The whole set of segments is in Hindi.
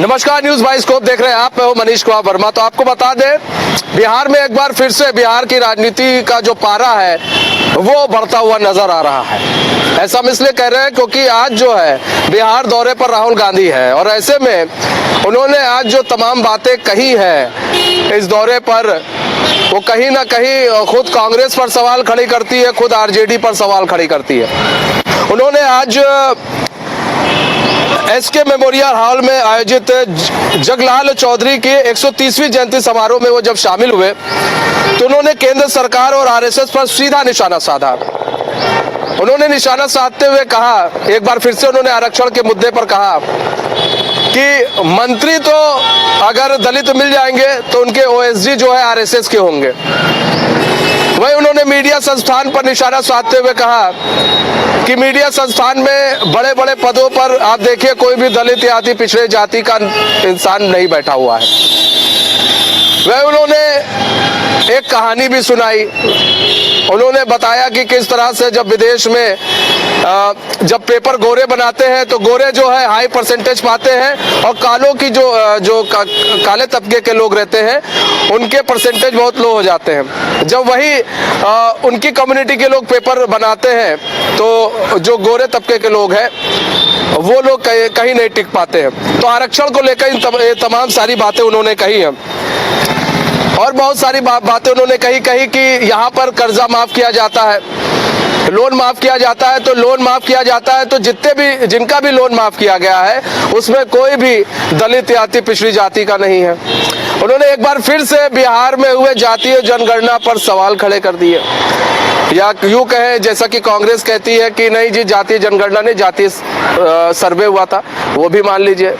नमस्कार, न्यूज बाइस्कोप देख रहे हैं आप। मैं हूं मनीष कुमार वर्मा। तो आपको बता दें, बिहार में एक बार फिर से बिहार की राजनीति का जो पारा है वो बढ़ता हुआ नजर आ रहा है। ऐसा हम इसलिए कह रहे हैं क्योंकि आज जो है बिहार दौरे पर राहुल गांधी है और ऐसे में उन्होंने आज जो तमाम बातें कही है इस दौरे पर, वो कहीं ना कहीं खुद कांग्रेस पर सवाल खड़ी करती है, खुद आरजेडी पर सवाल खड़ी करती है। उन्होंने आज एसके मेमोरियल हॉल में आयोजित जगलाल चौधरी की 130वीं जयंती समारोह में वो जब शामिल हुए तो उन्होंने केंद्र सरकार और आरएसएस पर सीधा निशाना साधा। उन्होंने निशाना साधते हुए कहा, एक बार फिर से उन्होंने आरक्षण के मुद्दे पर कहा कि मंत्री तो अगर दलित मिल जाएंगे तो उनके ओएसडी जो है आरएसएस के होंगे। वही उन्होंने मीडिया संस्थान पर निशाना साधते हुए कहा कि मीडिया संस्थान में बड़े बड़े पदों पर आप देखिए कोई भी दलित या अति पिछड़े जाति का इंसान नहीं बैठा हुआ है। वह उन्होंने एक कहानी भी सुनाई। उन्होंने बताया कि किस तरह से जब विदेश में जब पेपर गोरे बनाते हैं तो गोरे जो है हाई परसेंटेज पाते हैं और कालों की जो काले तबके के लोग रहते हैं उनके परसेंटेज बहुत लो हो जाते हैं। जब वही उनकी कम्युनिटी के लोग पेपर बनाते हैं तो जो गोरे तबके के लोग हैं वो लोग कहीं नहीं टिक पाते हैं। तो आरक्षण को लेकर तमाम सारी बातें उन्होंने कही हैं और बहुत सारी बातें उन्होंने कही कि यहाँ पर कर्जा माफ किया जाता है, लोन माफ किया जाता है। तो लोन माफ किया जाता है तो जिनका भी लोन माफ किया गया है उसमें कोई भी दलित या अति पिछड़ी जाति का नहीं है। उन्होंने एक बार फिर से बिहार में हुए जातीय जनगणना पर सवाल खड़े कर दिए, या यूं कहें जैसा कि कांग्रेस कहती है कि नहीं जी जातीय जनगणना नहीं, जातीय सर्वे हुआ था, वो भी मान लीजिए।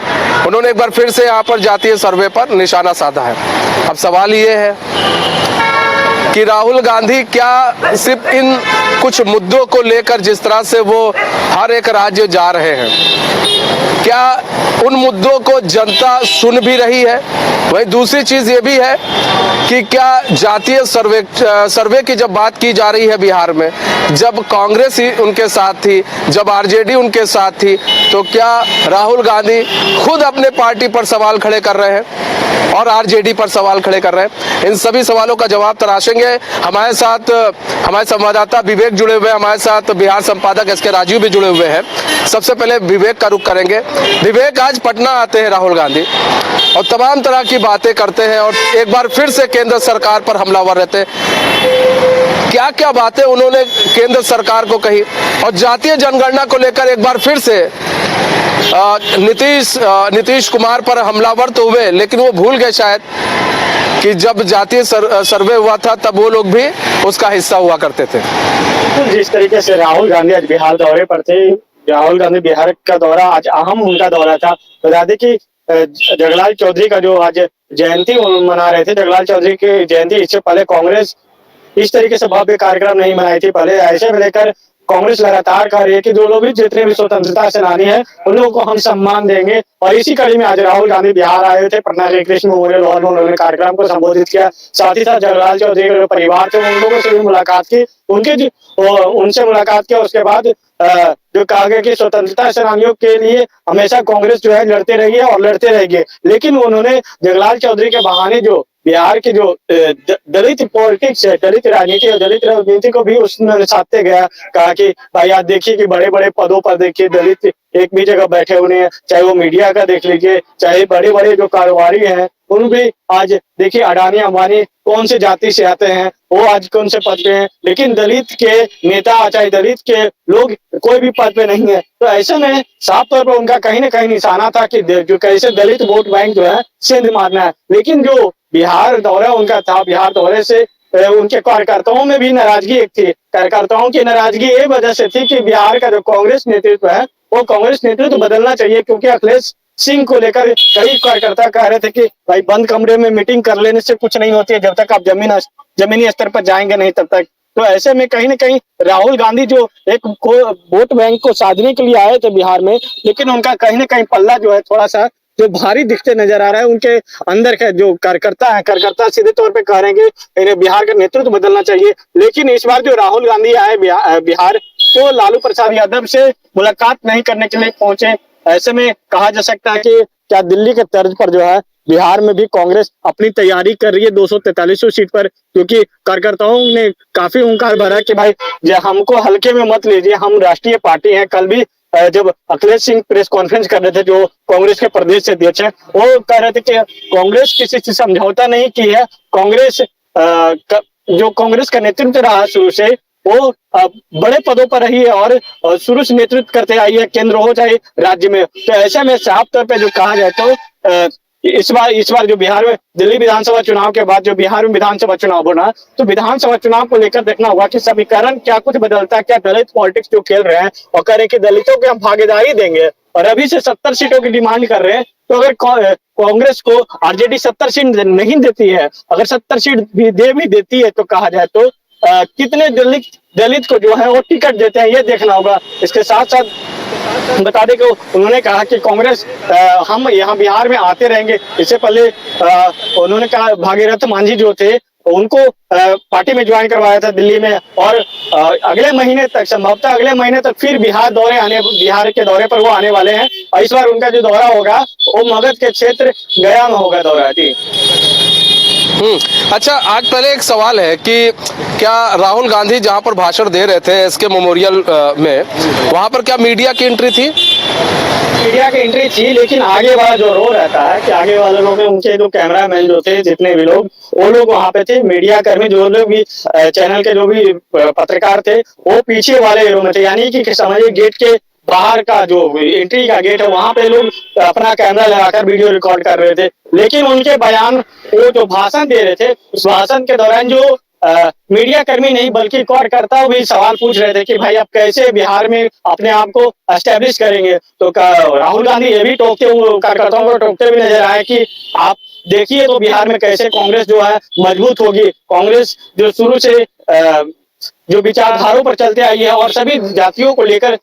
उन्होंने एक बार फिर से यहाँ पर जातीय सर्वे पर निशाना साधा है। अब सवाल ये है कि राहुल गांधी क्या सिर्फ इन कुछ मुद्दों को लेकर जिस तरह से वो हर एक राज्य जा रहे हैं, क्या उन मुद्दों को जनता सुन भी रही है? वही दूसरी चीज ये भी है कि क्या जातीय सर्वे की जब बात की जा रही है बिहार में, जब कांग्रेस ही उनके साथ थी, जब आरजेडी उनके साथ थी, तो क्या राहुल गांधी खुद अपने पार्टी पर सवाल खड़े कर रहे हैं और आरजेडी पर सवाल खड़े कर रहे हैं? इन सभी सवालों का जवाब तराशेंगे। हमारे साथ हमारे संवाददाता विवेक जुड़े हुए हैं, हमारे साथ बिहार संपादक एसके राजीव भी जुड़े हुए हैं। सबसे पहले विवेक का रुख करेंगे। विवेक, आज पटना आते हैं राहुल गांधी और तमाम तरह की बातें करते हैं और एक बार फिर से केंद्र सरकार पर हमलावर रहते हैं। क्या क्या बातें उन्होंने केंद्र सरकार को कही? और जातीय जनगणना को लेकर एक बार फिर से नीतीश कुमार पर हमलावर तो हुए, लेकिन वो भूल गए शायद कि जब जातीय सर्वे हुआ था तब वो लोग भी उसका हिस्सा हुआ करते थे। जिस तरीके से राहुल गांधी आज बिहार दौरे पर थे, राहुल गांधी बिहार का दौरा आज अहम उनका दौरा था। बता दें कि जगलाल चौधरी का जो आज जयंती मना रहे थे, जगलाल चौधरी की जयंती, इससे पहले कांग्रेस इस तरीके से भव्य कार्यक्रम नहीं मनाई थी। पहले ऐसे में लेकर कांग्रेस लगातार कह रही है कि जो लोग भी जितने भी स्वतंत्रता सेनानी हैं उन लोगों को हम सम्मान देंगे, और इसी कड़ी में आज राहुल गांधी बिहार आए थे। पटना के कृष्ण मेमोरियल हॉल में उन्होंने कार्यक्रम को संबोधित किया। साथ ही साथ जगलाल चौधरी के जो परिवार थे उन लोगों से भी मुलाकात की, उनसे मुलाकात किया। उसके बाद जो कहा गया कि स्वतंत्रता सेनानियों के लिए हमेशा कांग्रेस जो है लड़ते रही है और लड़ते रहेगी, लेकिन उन्होंने जगलाल चौधरी के बहाने जो बिहार की जो दलित पॉलिटिक्स है, दलित राजनीति और दलित राजनीति को भी उसने साधते गया। कहा कि भाई आज देखिए कि बड़े बड़े पदों पर देखिए दलित एक भी जगह बैठे हुए हैं, चाहे वो मीडिया का देख लीजिए, चाहे बड़े बड़े जो कारोबारी हैं उन भी आज देखिए अडानी अंबानी कौन से जाति से आते हैं, वो आज कौन से पद पे हैं, लेकिन दलित के नेता चाहे दलित के लोग कोई भी पद पे नहीं है। तो ऐसे में साफ तौर पर उनका कहीं ना कहीं निशाना था कि जो कैसे दलित वोट बैंक जो है सिंध मारना है। लेकिन जो बिहार दौरा उनका था, बिहार दौरे से उनके कार्यकर्ताओं में भी नाराजगी एक थी। कार्यकर्ताओं की नाराजगी ये वजह से थी कि बिहार का जो कांग्रेस नेतृत्व है वो कांग्रेस नेतृत्व बदलना चाहिए, क्योंकि अखिलेश सिंह को लेकर कई कार्यकर्ता कह रहे थे कि भाई बंद कमरे में मीटिंग कर लेने से कुछ नहीं होती है, जब तक आप जमीनी स्तर पर जाएंगे नहीं तब तक। तो ऐसे में कहीं ना कहीं राहुल गांधी जो एक वोट बैंक को साधने के लिए आए थे बिहार में, लेकिन उनका कहीं ना कहीं पल्ला जो है थोड़ा सा जो भारी दिखते नजर आ रहा है। उनके अंदर के जो कार्यकर्ता सीधे तौर पे कह रहे हैं कि इन्हें बिहार का नेतृत्व बदलना चाहिए। लेकिन इस बार जो राहुल गांधी आए बिहार, तो लालू प्रसाद यादव से मुलाकात नहीं करने के लिए पहुंचे। ऐसे में कहा जा सकता है कि क्या दिल्ली के तर्ज पर जो है बिहार में भी कांग्रेस अपनी तैयारी कर रही है 243 सीट पर, क्योंकि कार्यकर्ताओं ने काफी हुंकार भरा कि भाई हमको हल्के में मत लीजिए, हम राष्ट्रीय पार्टी हैं। कल भी जब अखिलेश सिंह प्रेस कॉन्फ्रेंस कर रहे थे, जो कांग्रेस के प्रदेश अध्यक्ष हैं, वो कह रहे थे कि कांग्रेस किसी से समझौता नहीं की है। कांग्रेस जो कांग्रेस का नेतृत्व रहा शुरू से, वो बड़े पदों पर रही है और शुरू से नेतृत्व करते आई है, केंद्र हो चाहे राज्य में। तो ऐसे में साफ तौर पे जो कहा जाए तो इस बार जो बिहार में दिल्ली विधानसभा चुनाव के बाद जो बिहार में विधानसभा चुनाव होना, तो विधानसभा चुनाव को लेकर देखना होगा कि समीकरण क्या कुछ बदलता है। क्या दलित पॉलिटिक्स जो खेल रहे हैं और कह रहे हैं कि दलितों को हम भागीदारी देंगे और अभी से 70 सीटों की डिमांड कर रहे हैं, तो अगर कांग्रेस को आरजेडी 70 सीट नहीं देती है, अगर 70 सीट भी देती है, तो कहा जाए तो कितने दलित को जो है वो टिकट देते हैं, ये देखना होगा। इसके साथ साथ बता दें कि उन्होंने कहा कि कांग्रेस हम यहाँ बिहार में आते रहेंगे। इससे पहले उन्होंने कहा भागीरथ मांझी जो थे उनको पार्टी में ज्वाइन करवाया था दिल्ली में, और अगले महीने तक, संभवतः अगले महीने तक फिर बिहार के दौरे पर वो आने वाले हैं। और इस बार उनका जो दौरा होगा वो मगध के क्षेत्र गया में होगा दौरा जी। अच्छा, आज पहले एक सवाल है कि क्या राहुल गांधी जहां पर भाषण दे रहे थे एसके मेमोरियल में, वहां पर क्या मीडिया की एंट्री थी? मीडिया की एंट्री थी, लेकिन आगे वाला जो रो रहता है कि आगे वाले लोग में उनके जो कैमरामैन जो थे, जितने भी लोग, वो लोग वहां पे थे। मीडिया कर्मी जो लोग भी, चैनल के जो भी पत्रकार थे, वो पीछे वाले एरो में थे। यानी कि समझिए गेट के बाहर का जो एंट्री का गेट है, वहां पे लोग अपना कैमरा लगाकर वीडियो रिकॉर्ड कर रहे थे। लेकिन उनके बयान, वो जो भाषण दे रहे थे, उस भाषण के दौरान जो मीडिया कर्मी नहीं बल्कि कार्यकर्ता भी सवाल पूछ रहे थे कि भाई आप कैसे बिहार में अपने आप को एस्टेब्लिश करेंगे। तो राहुल गांधी ये भी कार्यकर्ताओं को टोकते भी नजर आए कि आप देखिए तो बिहार में कैसे कांग्रेस जो है मजबूत होगी। कांग्रेस जो शुरू से जो विचारधारों पर चलते आई है और सभी जातियों को लेकर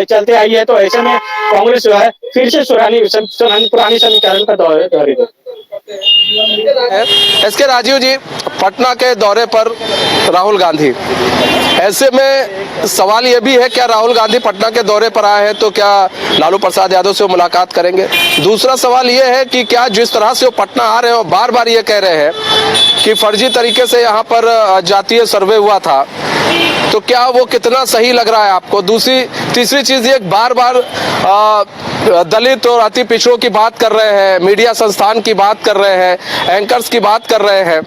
चलते आई है, तो ऐसे में कांग्रेस जो है फिर से पुरानी समीकरण का दौर एसके राजीव जी, पटना के दौरे पर राहुल गांधी, ऐसे में सवाल ये भी है क्या राहुल गांधी पटना के दौरे पर आए हैं तो क्या लालू प्रसाद यादव से मुलाकात करेंगे? दूसरा सवाल ये है कि क्या जिस तरह से वो पटना आ रहे हैं और बार बार ये कह रहे हैं कि फर्जी तरीके से यहाँ पर जातीय सर्वे हुआ था, तो क्या वो कितना सही लग रहा है आपको? तीसरी चीज ये, बार बार दलित और अति पिछड़ों की बात कर रहे हैं, मीडिया संस्थान की बात कर रहे हैं, एंकर्स की बात कर रहे हैं।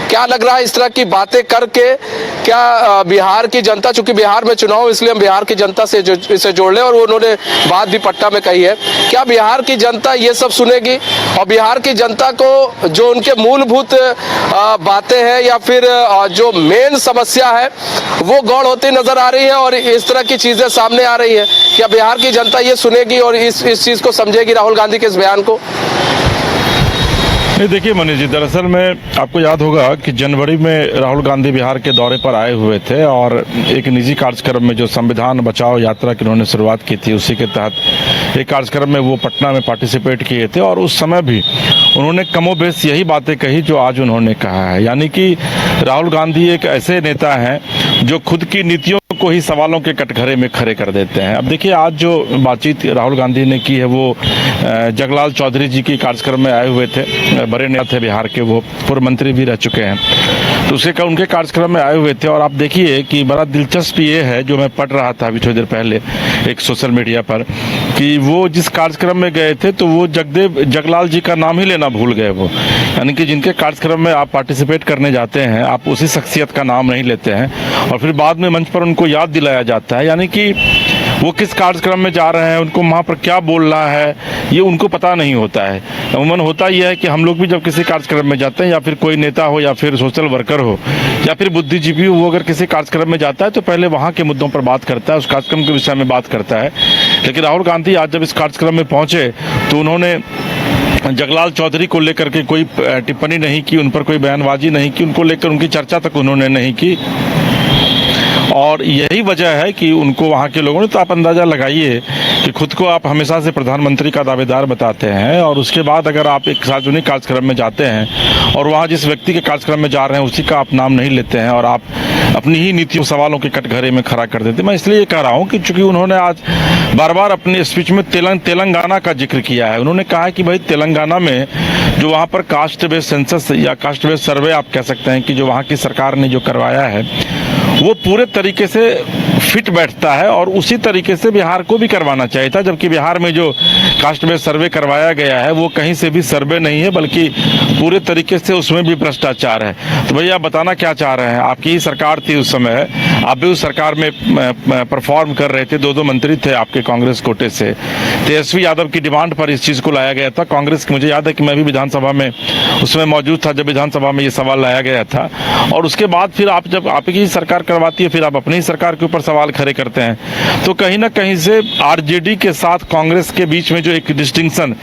क्या लग रहा है इस तरह की बातें करके क्या बिहार की जनता, चूंकि बिहार में चुनाव, इसलिए हम बिहार की जनता से इसे जोड़ लें, और उन्होंने बात भी पटना में कही है, क्या बिहार की जनता ये सब सुनेगी और बिहार की जनता को जो उनके मूलभूत बातें हैं या फिर जो मेन समस्या है वो गौड़ होती नजर आ रही है और इस तरह की चीजें सामने आ रही है? क्या बिहार की जनता ये सुनेगी और इस चीज को समझेगी, राहुल गांधी के इस बयान को? नहीं, देखिए मनीष जी, दरअसल में आपको याद होगा कि जनवरी में राहुल गांधी बिहार के दौरे पर आए हुए थे और एक निजी कार्यक्रम में जो संविधान बचाओ यात्रा की उन्होंने शुरुआत की थी, उसी के तहत एक कार्यक्रम में वो पटना में पार्टिसिपेट किए थे। और उस समय भी उन्होंने कमोबेश यही बातें कही जो आज उन्होंने कहा है। यानी कि राहुल गांधी एक ऐसे नेता हैं जो खुद की नीतियों को ही सवालों के कटघरे में खड़े कर देते हैं। अब देखिए, आज जो बातचीत राहुल गांधी ने की है वो जगलाल चौधरी जी की कार्यक्रम में आए हुए थे, बड़े नेता थे बिहार के, वो पूर्व मंत्री भी रह चुके हैं, तो उनके कार्यक्रम में आए हुए थे। और आप देखिए कि बड़ा दिलचस्प ये है, जो मैं पढ़ रहा था अभी थोड़ी देर पहले एक सोशल मीडिया पर, कि वो जिस कार्यक्रम में गए थे तो वो जगलाल जी का नाम ही लेना भूल गए वो। यानी कि जिनके कार्यक्रम में आप पार्टिसिपेट करने जाते हैं, आप उसी शख्सियत का नाम नहीं लेते हैं और फिर बाद में मंच पर उनको याद दिलाया जाता है। यानी कि वो किस कार्यक्रम में जा रहे हैं, उनको वहाँ पर क्या बोलना है, ये उनको पता नहीं होता है। अमूमन होता यह है कि हम लोग भी जब किसी कार्यक्रम में जाते हैं, या फिर कोई नेता हो या फिर सोशल वर्कर हो या फिर बुद्धिजीवी हो, वो अगर किसी कार्यक्रम में जाता है तो पहले वहाँ के मुद्दों पर बात करता है, उस कार्यक्रम के विषय में बात करता है। लेकिन राहुल गांधी आज जब इस कार्यक्रम में पहुँचे तो उन्होंने जगलाल चौधरी को लेकर के कोई टिप्पणी नहीं की, उन पर कोई बयानबाजी नहीं की, उनको लेकर उनकी चर्चा तक उन्होंने नहीं की। और यही वजह है कि उनको वहाँ के लोगों ने, तो आप अंदाज़ा लगाइए कि खुद को आप हमेशा से प्रधानमंत्री का दावेदार बताते हैं और उसके बाद अगर आप एक सार्वजनिक कार्यक्रम में जाते हैं और वहाँ जिस व्यक्ति के कार्यक्रम में जा रहे हैं उसी का आप नाम नहीं लेते हैं और आप अपनी ही नीतियों सवालों के कटघरे में खड़ा कर देते हैं। मैं इसलिए कह रहा हूँ कि चूंकि उन्होंने आज बार बार अपने स्पीच में तेलंगाना का जिक्र किया है। उन्होंने कहा है कि भाई तेलंगाना में जो वहाँ पर कास्ट बेस्ड सेंसस या कास्ट बेस्ड सर्वे आप कह सकते हैं कि जो वहाँ की सरकार ने जो करवाया है वो पूरे तरीके से फिट बैठता है और उसी तरीके से बिहार को भी करवाना चाहिए था, जबकि बिहार में जो कास्ट बेस्ड सर्वे करवाया गया है वो कहीं से भी सर्वे नहीं है बल्कि पूरे तरीके से उसमें भी भ्रष्टाचार है। तो भैया बताना क्या चाह रहे हैं? आपकी ही सरकार थी उस समय, आप भी उस सरकार में परफॉर्म कर रहे थे, दो मंत्री थे आपके कांग्रेस कोटे से। तेजस्वी यादव की डिमांड पर इस चीज़ को लाया गया था कांग्रेस की। मुझे याद है कि मैं भी विधानसभा में उसमें मौजूद था जब विधानसभा में ये सवाल लाया गया था और उसके बाद फिर आप जब आपकी ही सरकार करवाती है फिर आप अपनी ही सरकार के ऊपर सवाल खड़े करते हैं। तो कहीं ना कहीं से आरजेडी के साथ कांग्रेस के बीच में जो एक डिस्टिंक्शन,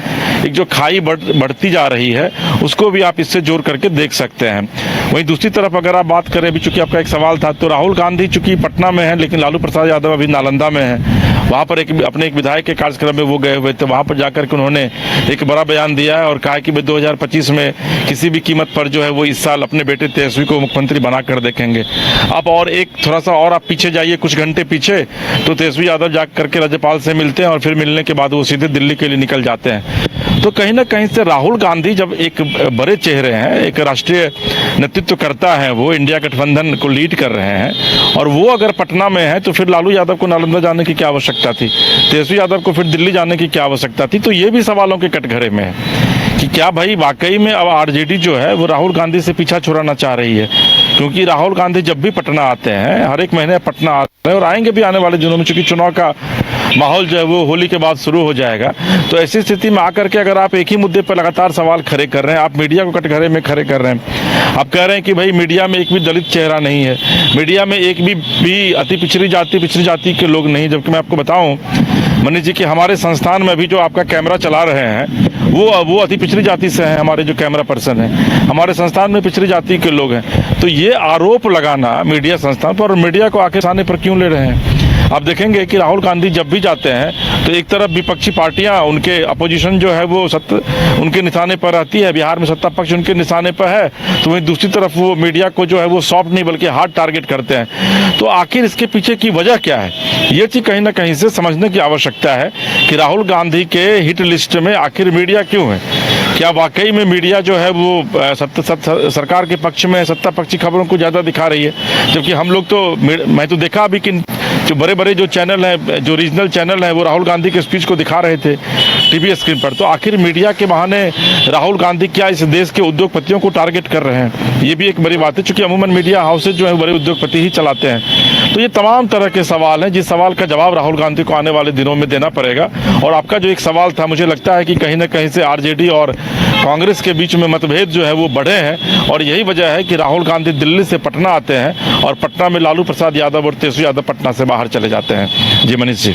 एक जो खाई बढ़ती जा रही है उसको भी आप इससे जोड़ करके देख सकते हैं। वहीं दूसरी तरफ अगर आप बात करें, अभी चूंकि आपका एक सवाल था, तो राहुल गांधी चूंकि पटना में है लेकिन लालू प्रसाद यादव अभी नालंदा में है। वहाँ पर अपने एक विधायक के कार्यक्रम में वो गए हुए थे, वहाँ पर जाकर के उन्होंने एक बड़ा बयान दिया है और कहा कि भाई 2025 में किसी भी कीमत पर जो है वो इस साल अपने बेटे तेजस्वी को मुख्यमंत्री बनाकर देखेंगे। आप और एक थोड़ा सा और आप पीछे जाइए, कुछ घंटे पीछे, तो तेजस्वी यादव जा करके राज्यपाल से मिलते हैं और फिर मिलने के बाद वो सीधे दिल्ली के लिए निकल जाते हैं। तो कहीं ना कहीं से राहुल गांधी जब एक बड़े चेहरे हैं, एक राष्ट्रीय नेतृत्व करता है, वो इंडिया गठबंधन को लीड कर रहे हैं और वो अगर पटना में है तो फिर लालू यादव को नालंदा जाने की क्या आवश्यकता थी, तेजस्वी यादव को फिर दिल्ली जाने की क्या आवश्यकता थी। तो ये भी सवालों के कटघरे में है कि क्या भाई वाकई में अब आरजेडी जो है वो राहुल गांधी से पीछा छुड़ाना चाह रही है, क्योंकि राहुल गांधी जब भी पटना आते हैं, हर एक महीने पटना आते हैं और आएंगे भी आने वाले दिनों में, चूंकि चुनाव का माहौल जो है वो होली के बाद शुरू हो जाएगा। तो ऐसी स्थिति में आकर के अगर आप एक ही मुद्दे पर लगातार सवाल खड़े कर रहे हैं, आप मीडिया को कटघरे में खड़े कर रहे हैं, आप कह रहे हैं कि भाई मीडिया में एक भी दलित चेहरा नहीं है, मीडिया में एक भी अति पिछड़ी जाति के लोग नहीं, जबकि मैं आपको बताऊं मनीष जी कि हमारे संस्थान में भी जो आपका कैमरा चला रहे हैं वो अति पिछड़ी जाति से हैं। हमारे जो कैमरा पर्सन हैं हमारे संस्थान में पिछड़ी जाति के लोग हैं। तो ये आरोप लगाना मीडिया संस्थान पर और मीडिया को आके सामने पर क्यों ले रहे हैं? आप देखेंगे कि राहुल गांधी जब भी जाते हैं तो एक तरफ विपक्षी पार्टियां, उनके अपोजिशन जो है वो उनके निशाने पर रहती है, बिहार में सत्ता पक्ष उनके निशाने पर है, तो वहीं दूसरी तरफ वो मीडिया को जो है वो सॉफ्ट नहीं बल्कि हार्ड टारगेट करते हैं। तो आखिर इसके पीछे की वजह क्या है, ये चीज़ कहीं ना कहीं से समझने की आवश्यकता है कि राहुल गांधी के हिट लिस्ट में आखिर मीडिया क्यों है? क्या वाकई में मीडिया जो है वो सरकार के पक्ष में, सत्ता पक्षी खबरों को ज़्यादा दिखा रही है? जबकि हम लोग तो, मैं तो देखा अभी कि जो बड़े बड़े जो चैनल हैं, जो रीजनल चैनल हैं, वो राहुल गांधी के स्पीच को दिखा रहे थे टीवी स्क्रीन पर। तो आखिर मीडिया के बहाने राहुल गांधी क्या इस देश के उद्योगपतियों को टारगेट कर रहे हैं? ये भी एक बड़ी बात है, चूंकि अमूमन मीडिया हाउसेज जो है बड़े उद्योगपति ही चलाते हैं। तो ये तमाम तरह के सवाल हैं जिस सवाल का जवाब राहुल गांधी को आने वाले दिनों में देना पड़ेगा। और आपका जो एक सवाल था, मुझे लगता है कि कहीं ना कहीं से आरजेडी और कांग्रेस के बीच में मतभेद जो है वो बढ़े हैं और यही वजह है कि राहुल गांधी दिल्ली से पटना आते हैं और पटना में लालू प्रसाद यादव और तेजस्वी यादव पटना से बाहर चले जाते हैं। जी मनीष जी,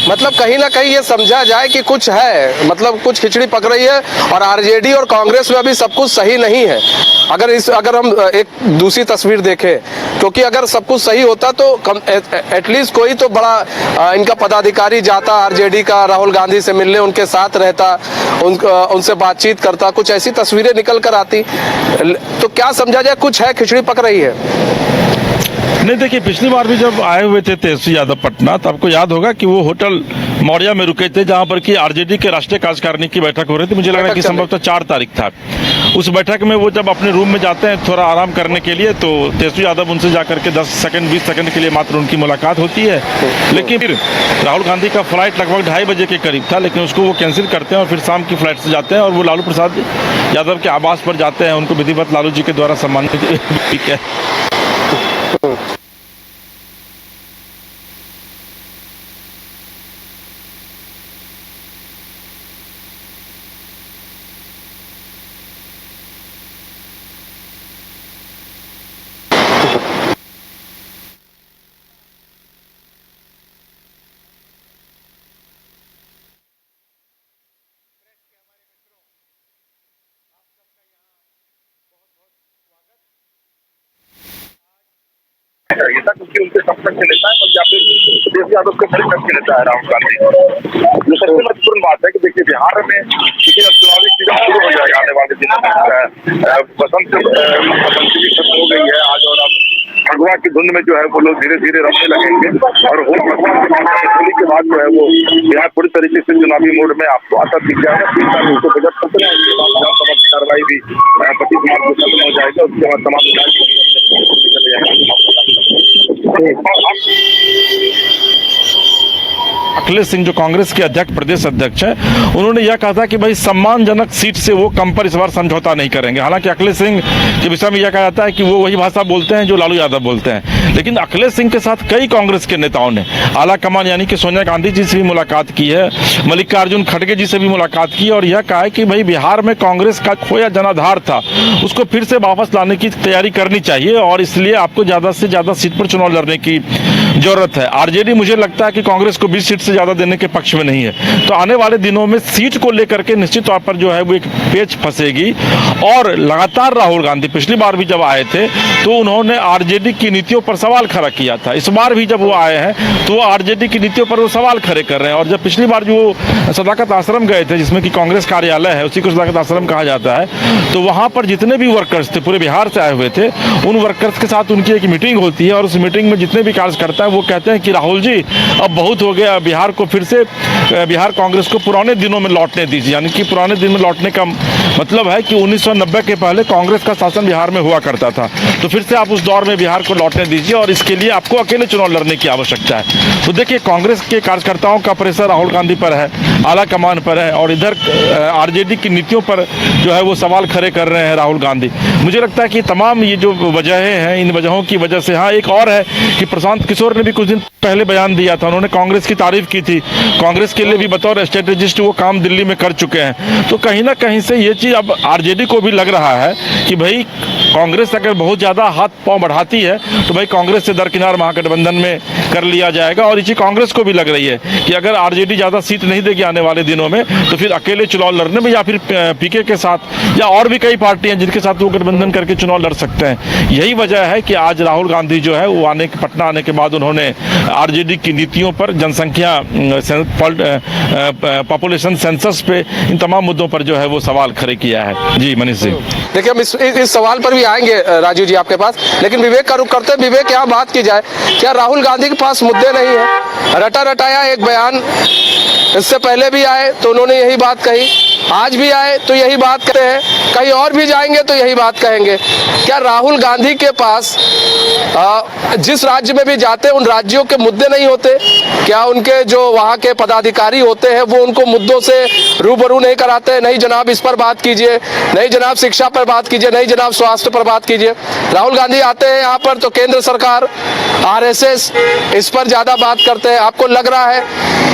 मतलब कहीं ना कहीं ये समझा जाए कि कुछ है, मतलब कुछ खिचड़ी पक रही है और आरजेडी और कांग्रेस में अभी सब कुछ सही नहीं है। अगर हम एक दूसरी तस्वीर देखें, क्योंकि अगर सब कुछ सही होता तो एटलीस्ट कोई तो बड़ा इनका पदाधिकारी जाता आरजेडी का, राहुल गांधी से मिलने उनके साथ रहता, उनसे बातचीत करता, कुछ ऐसी तस्वीरें निकल कर आती। तो क्या समझा जाए, कुछ है, खिचड़ी पक रही है? नहीं देखिए, पिछली बार भी जब आए हुए थे तेजस्वी यादव पटना, तो आपको याद होगा कि वो होटल मौर्या में रुके थे जहां पर कि आरजेडी के राष्ट्रीय कार्यकारिणी की बैठक हो रही थी। मुझे लग रहा है कि संभवतः 4 तारीख था। उस बैठक में वो जब अपने रूम में जाते हैं थोड़ा आराम करने के लिए, तो तेजस्वी यादव उनसे जाकर के 10 सेकंड 20 सेकंड के लिए मात्र उनकी मुलाकात होती है। लेकिन फिर राहुल गांधी का फ्लाइट लगभग 2:30 बजे के करीब था, लेकिन उसको वो कैंसिल करते हैं और फिर शाम की फ्लाइट से जाते हैं और वो लालू प्रसाद यादव के आवास पर जाते हैं। उनको विधिवत लालू जी के द्वारा सम्मानित चाहिए था, क्योंकि उनके संपर्क के नेता है और या फिर तेजस्वी यादव के बड़े कद के नेता है राहुल गांधी। जो सबसे महत्वपूर्ण बात है कि देखिए बिहार में देखिए चुनावी सीजन शुरू हो जाएगा आने वाले दिनों में। बसंत पंचमी खत्म हो गई है आज, और अब भगवा की धुंध में जो है वो लोग धीरे धीरे रमने लगेंगे और होली के बाद जो है वो बिहार पूरी तरीके से चुनावी मोड में आपको आता दिख जाएगा। 3 साल उसको बजट खत्म है, उसके बाद विधानसभा की कार्रवाई भी 25 मार्च को खत्म हो जाएगा। उसके बाद तमाम विधायक चले अखिलेश सिंह जो कांग्रेस के अध्यक्ष प्रदेश अध्यक्ष हैं, उन्होंने यह कहा था कि भाई सम्मानजनक सीट से वो कम पर इस बार समझौता नहीं करेंगे। हालांकि अखिलेश सिंह के विषय में यह कहा जाता है कि वो वही भाषा बोलते हैं जो लालू यादव बोलते हैं, लेकिन अखिलेश सिंह के साथ कई कांग्रेस के नेताओं ने आला कमान यानी कि सोनिया गांधी जी से भी मुलाकात की है, मल्लिकार्जुन खड़गे जी से भी मुलाकात की और यह कहा है कि भाई बिहार में कांग्रेस का खोया जनाधार था, उसको फिर से वापस लाने की तैयारी करनी चाहिए और इसलिए आपको ज़्यादा से ज़्यादा सीट पर चुनाव लड़ने की जरूरत है। आरजेडी मुझे लगता है कि कांग्रेस को 20 सीट से ज़्यादा देने के पक्ष में नहीं है, तो आने वाले दिनों में सीट को लेकर के निश्चित तौर पर जो है वो एक पेच फंसेगी। और लगातार राहुल गांधी पिछली बार भी जब आए थे तो उन्होंने आरजेडी की नीतियों पर सवाल खड़ा किया था, इस बार भी जब वो आए हैं तो वो आरजेडी की नीतियों पर वो सवाल खड़े कर रहे हैं। और जब पिछली बार जो सदाकत आश्रम गए थे, जिसमें कि कांग्रेस कार्यालय है, उसी को सदाकत आश्रम कहा जाता है, तो वहाँ पर जितने भी वर्कर्स थे पूरे बिहार से आए हुए थे, उन वर्कर्स के साथ उनकी एक मीटिंग होती है और उस मीटिंग में जितने भी कार्यकर्ता हैं वो कहते हैं कि राहुल जी अब बहुत हो गया, बिहार को फिर से बिहार कांग्रेस को पुराने दिनों में लौटने दीजिए। यानी कि पुराने दिन में लौटने का मतलब है कि 1990 के पहले कांग्रेस का शासन बिहार में हुआ करता था, तो फिर से आप उस दौर में बिहार को लौटने दीजिए और इसके लिए आपको अकेले चुनाव लड़ने की आवश्यकता है। तो देखिए कांग्रेस के कार्यकर्ताओं का प्रेशर राहुल गांधी पर है, आला कमान पर है और इधर आरजेडी की नीतियों पर जो है वो सवाल खड़े कर रहे हैं राहुल गांधी। मुझे लगता है कि तमाम ये जो वजहें हैं, इन वजहों की वजह से, हाँ एक और है कि प्रशांत किशोर ने भी कुछ दिन पहले बयान दिया था, उन्होंने कांग्रेस की तारीफ की थी, कांग्रेस के लिए भी बतौर स्ट्रेटेजिस्ट वो काम दिल्ली में कर चुके हैं। तो कहीं ना कहीं से ये चीज़ अब आरजेडी को भी लग रहा है कि भाई कांग्रेस अगर बहुत ज़्यादा हाथ पांव बढ़ाती है तो भाई कांग्रेस से दरकिनार महागठबंधन में कर लिया जाएगा। और इसी कांग्रेस को भी लग रही है कि अगर आरजेडी ज़्यादा सीट नहीं देगी आने वाले दिनों में तो फिर अकेले चुनाव लड़ने में या फिर पीके के साथ या और भी कई पार्टियां जिनके साथ वो गठबंधन करके चुनाव लड़ सकते हैं। यही वजह है कि आज राहुल गांधी जो है वो पटना आने के बाद उन्होंने आरजेडी की नीतियों पर, जनसंख्या पॉपुलेशन सेंसस पे, इन तमाम मुद्दों पर जो है वो सवाल खड़े किया है। जी मनीष जी, देखिए हम इस सवाल पर भी आएंगे राजीव जी आपके पास, लेकिन विवेक का रुख करते हैं। विवेक, यहाँ बात की जाए, क्या राहुल गांधी के पास मुद्दे नहीं है? रटा रटाया एक बयान, इससे पहले भी आए तो उन्होंने यही बात कही, आज भी आए तो यही बात कहते हैं, कहीं और भी जाएंगे तो यही बात कहेंगे। क्या राहुल गांधी के पास जिस राज्य में भी जाते हैं उन राज्यों के मुद्दे नहीं होते? क्या उनके जो वहाँ के पदाधिकारी होते हैं वो उनको मुद्दों से रूबरू नहीं कराते? नहीं जनाब इस पर बात कीजिए, नहीं जनाब शिक्षा पर बात कीजिए, नहीं जनाब स्वास्थ्य पर बात कीजिए। राहुल गांधी आते हैं यहाँ पर तो केंद्र सरकार, आरएसएस इस पर ज्यादा बात करते हैं। आपको लग रहा है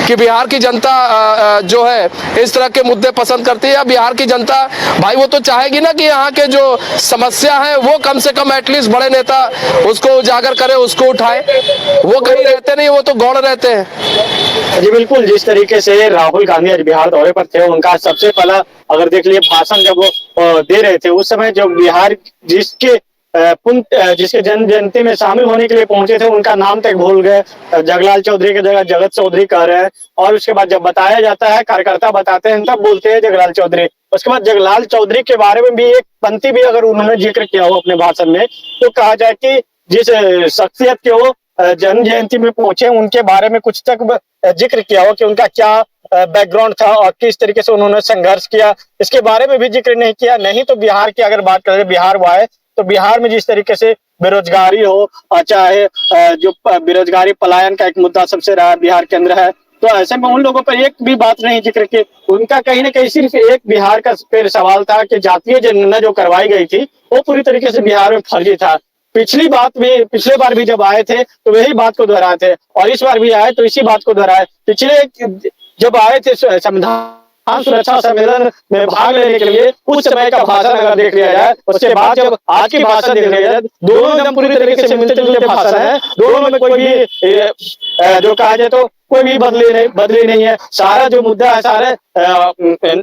कि बिहार की जनता जो है इस तरह के मुद्दे पसंद करती है? बिहार की जनता भाई वो तो चाहेगी ना कि यहाँ के जो समस्या है वो कम से कम एटलीस्ट बड़े नेता उसको उजागर करे, उसको उठाए। वो कहीं रहते नहीं, वो तो गौड़ रहते हैं। जी बिल्कुल, जिस तरीके से राहुल गांधी आज बिहार दौरे पर थे, उनका सबसे पहला अगर देख लिए भाषण जब वो दे रहे थे, उस समय जो बिहार जिसके जन जयंती में शामिल होने के लिए पहुंचे थे, उनका नाम तक भूल गए, जगलाल चौधरी की जगह जगत चौधरी कह रहे हैं। और उसके बाद जब बताया जाता है, कार्यकर्ता बताते हैं, तब बोलते हैं जगलाल चौधरी। उसके बाद जगलाल चौधरी के बारे में भी एक पंक्ति भी अगर उन्होंने जिक्र किया हो अपने भाषण में, तो कहा जाए कि जिस शख्सियत के वो जन्म जयंती में पहुंचे उनके बारे में कुछ तक जिक्र किया हो कि उनका क्या बैकग्राउंड था और किस तरीके से उन्होंने संघर्ष किया, इसके बारे में भी जिक्र नहीं किया। नहीं तो बिहार की अगर बात करें, बिहार वो आए तो बिहार में जिस तरीके से बेरोजगारी हो, चाहे जो बेरोजगारी पलायन का एक मुद्दा सबसे रहा बिहार के अंदर है, तो ऐसे में उन लोगों पर एक भी बात नहीं जिक्र की। उनका कहीं ना कहीं सिर्फ एक बिहार का फिर सवाल था कि जातीय जनगणना जो करवाई गई थी वो पूरी तरीके से बिहार में फर्जी था। पिछले बार भी जब आए थे तो वही बात को दोहराए थे और इस बार भी आए तो इसी बात को दोहराए। पिछले जब आए थे संविधान किसान सुरक्षा सम्मेलन में भाग लेने के लिए उस समय का भाषण अगर देख लिया जाए, उसके बाद जब आज की भाषण देख लिया जाए, दोनों एकदम पूरी तरीके से मिलते जुलते भाषण है। दोनों में कोई भी जो कहा जाए तो कोई भी बदली नहीं है। सारा जो मुद्दा है, सारे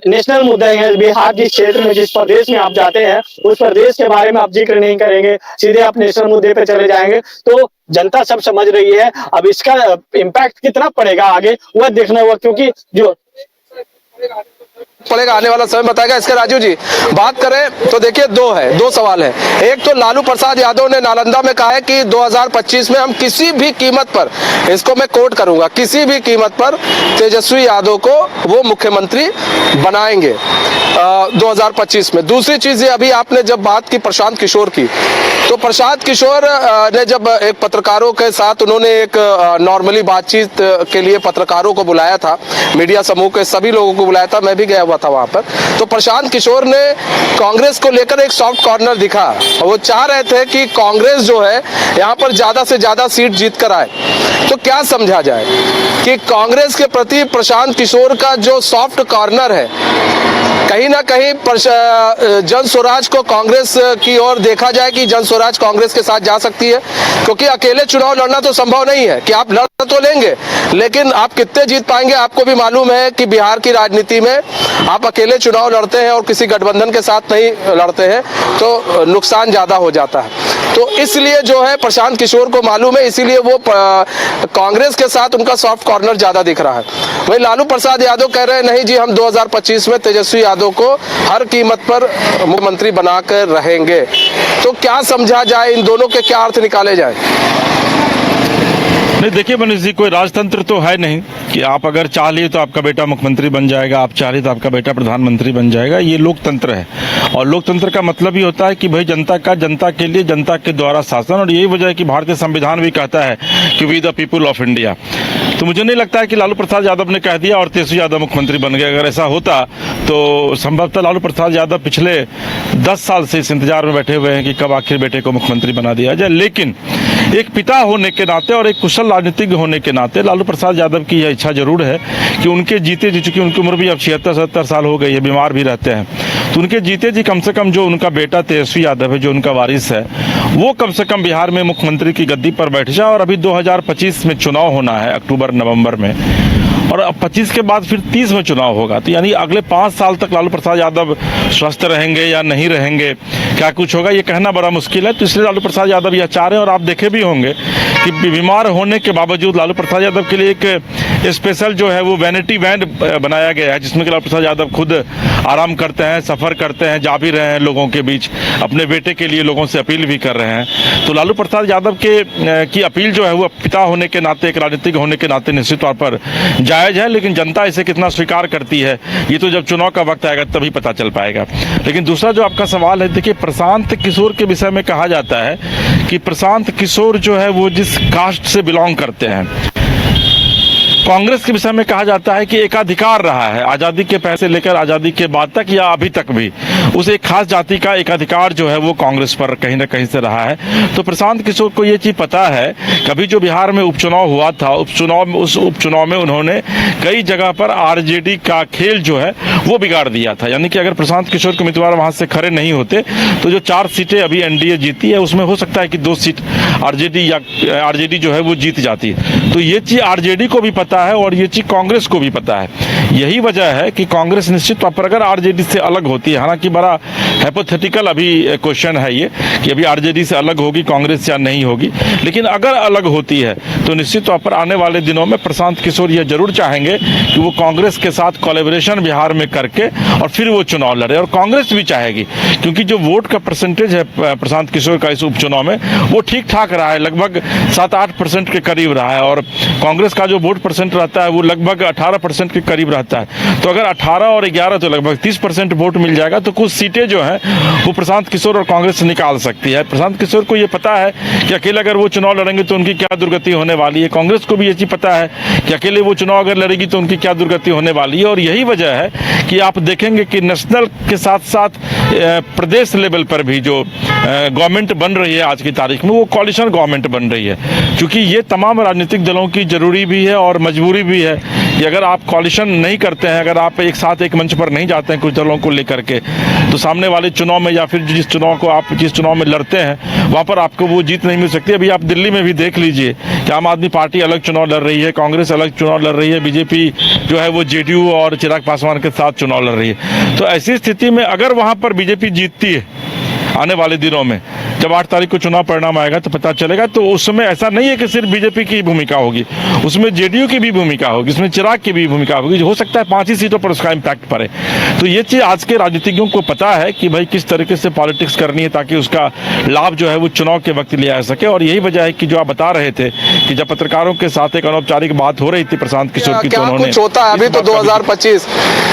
नेशनल मुद्दे हैं। बिहार जिस क्षेत्र में, जिस प्रदेश में आप जाते हैं, उस प्रदेश के बारे में आप जिक्र नहीं करेंगे, सीधे आप नेशनल मुद्दे पे चले जाएंगे। तो जनता सब समझ रही है। अब इसका इम्पैक्ट कितना पड़ेगा आगे वह देखना होगा, क्योंकि जो पड़ेगा आने वाला समय बताएगा। इसके राजू जी बात करें तो देखिए दो सवाल है। एक तो लालू प्रसाद यादव ने नालंदा में कहा है कि 2025 में हम किसी भी कीमत पर, इसको मैं कोट करूंगा, किसी भी कीमत पर तेजस्वी यादव को वो मुख्यमंत्री बनाएंगे 2025 में। दूसरी चीज ये, अभी आपने जब बात की प्रशांत किशोर की, तो प्रशांत किशोर ने जब एक पत्रकारों के साथ उन्होंने एक नॉर्मली बातचीत के लिए पत्रकारों को बुलाया था, मीडिया समूह के सभी लोगों को बुलाया था, मैं भी गया हुआ था वहां पर, तो प्रशांत किशोर ने कांग्रेस को लेकर एक सॉफ्ट कॉर्नर दिखा। वो चाह रहे थे कि कांग्रेस जो है यहाँ पर ज्यादा से ज्यादा सीट जीत कर आए। तो क्या समझा जाए कि कांग्रेस के प्रति प्रशांत किशोर का जो सॉफ्ट कॉर्नर है, कहीं ना कहीं जन स्वराज को कांग्रेस की ओर देखा जाए कि जन स्वराज कांग्रेस के साथ जा सकती है? क्योंकि अकेले चुनाव लड़ना तो संभव नहीं है कि आप लड़ तो लेंगे, लेकिन आप कितने जीत पाएंगे? आपको भी मालूम है कि बिहार की राजनीति में आप अकेले चुनाव लड़ते हैं और किसी गठबंधन के साथ नहीं लड़ते हैं तो नुकसान ज्यादा हो जाता है। तो इसलिए जो है प्रशांत किशोर को मालूम है, इसीलिए वो कांग्रेस के साथ उनका सॉफ्ट कॉर्नर ज्यादा दिख रहा है। वही लालू प्रसाद यादव कह रहे हैं नहीं जी, हम 2025 में तेजस्वी यादव को हर कीमत पर मुख्यमंत्री बनाकर रहेंगे। तो क्या समझा जाए, इन दोनों के क्या अर्थ निकाले जाए? नहीं देखिए मनीष जी, कोई राजतंत्र तो है नहीं कि आप अगर चाह लिए तो आपका बेटा मुख्यमंत्री बन जाएगा, आप चाह लिए तो आपका बेटा प्रधानमंत्री बन जाएगा। ये लोकतंत्र है और लोकतंत्र का मतलब ही होता है कि भाई जनता का, जनता के लिए, जनता के द्वारा शासन। और यही वजह है कि भारतीय संविधान भी कहता है कि we the people of India. तो मुझे नहीं लगता है कि लालू प्रसाद यादव ने कह दिया और तेजस्वी यादव मुख्यमंत्री बन गए। अगर ऐसा होता तो संभवतः लालू प्रसाद यादव पिछले 10 साल से इस इंतजार में बैठे हुए हैं कि कब आखिर बेटे को मुख्यमंत्री बना दिया जाए। लेकिन एक पिता होने के नाते और एक कुशल राजनीतिज्ञ होने के नाते लालू प्रसाद यादव की यह इच्छा जरूर है कि उनके जीते जी, चूंकि उनकी उम्र भी अब 76-77 साल हो गई है, बीमार भी रहते हैं, तो उनके जीते जी कम से कम जो उनका बेटा तेजस्वी यादव है, जो उनका वारिस है, वो कम से कम बिहार में मुख्यमंत्री की गद्दी पर बैठ जाए। और अभी 2025 में चुनाव होना है, अक्टूबर नवंबर में, और अब 25 के बाद फिर 30 में चुनाव होगा। तो यानी अगले 5 साल तक लालू प्रसाद यादव स्वस्थ रहेंगे या नहीं रहेंगे, क्या कुछ होगा, ये कहना बड़ा मुश्किल है। तो इसलिए लालू प्रसाद यादव यह चाह रहे हैं। और आप देखे भी होंगे कि बीमार होने के बावजूद लालू प्रसाद यादव के लिए एक स्पेशल जो है वो वैनिटी वैन बनाया गया है, जिसमें कि लालू प्रसाद यादव खुद आराम करते हैं, सफर करते हैं, जा भी रहे हैं लोगों के बीच, अपने बेटे के लिए लोगों से अपील भी कर रहे हैं। तो लालू प्रसाद यादव की अपील जो है वो पिता होने के नाते, एक राजनीतिक होने के नाते निश्चित तौर पर जायज है। लेकिन जनता इसे कितना स्वीकार करती है ये तो जब चुनाव का वक्त आएगा तभी पता चल पाएगा। लेकिन दूसरा जो आपका सवाल है, देखिए प्रशांत किशोर के विषय में कहा जाता है कि प्रशांत किशोर जो है वो जिस कास्ट से बिलोंग करते हैं, कांग्रेस के विषय में कहा जाता है कि एकाधिकार रहा है आजादी के पहले से लेकर आजादी के बाद तक या अभी तक भी, उस एक खास जाति का एकाधिकार जो है वो कांग्रेस पर कहीं ना कहीं से रहा है। तो प्रशांत किशोर को ये चीज पता है, कभी जो बिहार में उपचुनाव हुआ था, उस उपचुनाव में उन्होंने कई जगह पर आरजेडी का खेल जो है वो बिगाड़ दिया था। यानी कि अगर प्रशांत किशोर के उम्मीदवार वहां से खड़े नहीं होते तो जो 4 सीटें अभी एनडीए जीती है उसमें हो सकता है कि 2 सीट आरजेडी जो है वो जीत जाती है। तो ये चीज आरजेडी को भी पता है और ये चीज कांग्रेस को भी पता है। यही वजह है कि कांग्रेस निश्चित तौर पर अगर आरजेडी से अलग होती है, हालांकि बड़ा हाइपोथेटिकल अभी क्वेश्चन है ये कि अभी आरजेडी से अलग होगी कांग्रेस या नहीं होगी, लेकिन अगर अलग होती है तो निश्चित तौर पर आने वाले दिनों में प्रशांत किशोर ये जरूर चाहेंगे कि वो कांग्रेस के साथ कोलैबोरेशन बिहार में करके और फिर वो चुनाव लड़े। और कांग्रेस भी चाहेगी, क्योंकि जो वोट का परसेंटेज है प्रशांत किशोर का इस उपचुनाव में वो ठीक ठाक रहा है, लगभग 7-8% के करीब रहा है, और कांग्रेस का जो वोट परसेंट रहता है वो लगभग 18% के करीब रहता है। तो अगर 18 और 11 तो लगभग 30% वोट मिल जाएगा, तो कुछ सीटें जो हैं वो प्रशांत किशोर और कांग्रेस निकाल सकती है। प्रशांत किशोर को ये पता है कि अकेले अगर वो चुनाव लड़ेंगे तो उनकी क्या दुर्गति होने वाली है, कांग्रेस को भी ये चीज पता है कि अकेले वो चुनाव अगर लड़ेगी तो उनकी क्या दुर्गति होने वाली है। और यही वजह है कि आप देखेंगे कि नेशनल के साथ साथ प्रदेश लेवल पर भी जो गवर्नमेंट बन रही है आज की तारीख में, वो कोalition गवर्नमेंट बन रही है, क्योंकि ये तमाम राजनीतिक दलों की जरूरी भी है और मजबूरी भी है कि अगर आप कॉलिशन नहीं करते हैं, अगर आप एक साथ एक मंच पर नहीं जाते हैं कुछ दलों को लेकर के, तो सामने वाले चुनाव में या फिर जिस चुनाव में लड़ते हैं वहाँ पर आपको वो जीत नहीं मिल सकती। अभी आप दिल्ली में भी देख लीजिए कि आम आदमी पार्टी अलग चुनाव लड़ रही है, कांग्रेस अलग चुनाव लड़ रही है, बीजेपी जो है वो जेडीयू और चिराग पासवान के साथ चुनाव लड़ रही है। तो ऐसी स्थिति में अगर वहाँ पर बीजेपी जीतती है आने वाले दिनों में, जब 8 तारीख को चुनाव परिणाम आएगा तो पता चलेगा, तो उसमें ऐसा नहीं है कि सिर्फ बीजेपी की भूमिका होगी, उसमें जेडीयू की भी भूमिका होगी, उसमें चिराग की भी भूमिका होगी। हो सकता है 5 ही सीटों पर उसका इम्पैक्ट पड़े। तो ये चीज़ आज के राजनीतिज्ञों को पता है कि भाई किस तरीके से पॉलिटिक्स करनी है ताकि उसका लाभ जो है वो चुनाव के वक्त लिया जा सके। और यही वजह है कि जो आप बता रहे थे कि जब पत्रकारों के साथ एक अनौपचारिक बात हो रही थी प्रशांत किशोर की, तो उन्होंने कुछ होता है अभी तो 2025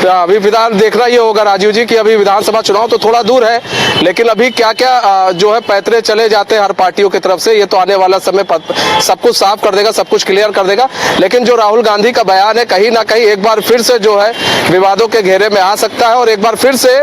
अभी विधान देखना ये होगा राजीव जी कि अभी विधानसभा चुनाव तो थोड़ा दूर है, लेकिन अभी क्या क्या जो है पैतरे चले जाते हैं हर पार्टियों की तरफ से, ये तो आने वाला समय सब कुछ साफ कर देगा, सब कुछ क्लियर कर देगा। लेकिन जो राहुल गांधी का बयान है कहीं ना कहीं एक बार फिर से जो है विवादों के घेरे में आ सकता है और एक बार फिर से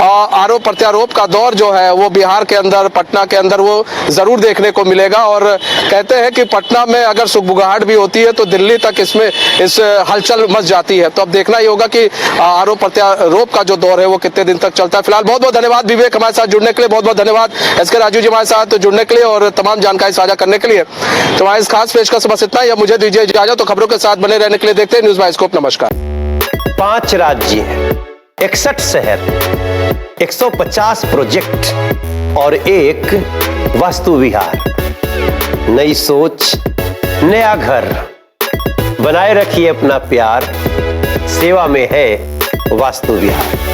आरोप प्रत्यारोप का दौर जो है वो बिहार के अंदर, पटना के अंदर वो जरूर देखने को मिलेगा। और कहते हैं कि पटना में अगर सुगबुगाहट भी होती है तो दिल्ली तक इस हलचल मच जाती है। तो अब देखना ही होगा कि आरोप प्रत्यारोप का जो दौर है वो कितने दिन तक चलता है। फिलहाल बहुत बहुत धन्यवाद विवेक हमारे साथ जुड़ने के लिए, बहुत बहुत धन्यवाद एसके राजू जी हमारे साथ जुड़ने के लिए और तमाम जानकारी साझा करने के लिए। तो हमारे इस खास पेशकश बस इतना ही। अब मुझे दीजिए इजाजत। तो खबरों के साथ बने रहने के लिए देखते हैं न्यूज़ बाइस्कोप। नमस्कार। 5 राज्य, 61 शहर, 150 प्रोजेक्ट और एक वास्तु विहार। नई सोच, नया घर। बनाए रखिए अपना प्यार, सेवा में है वास्तु विहार।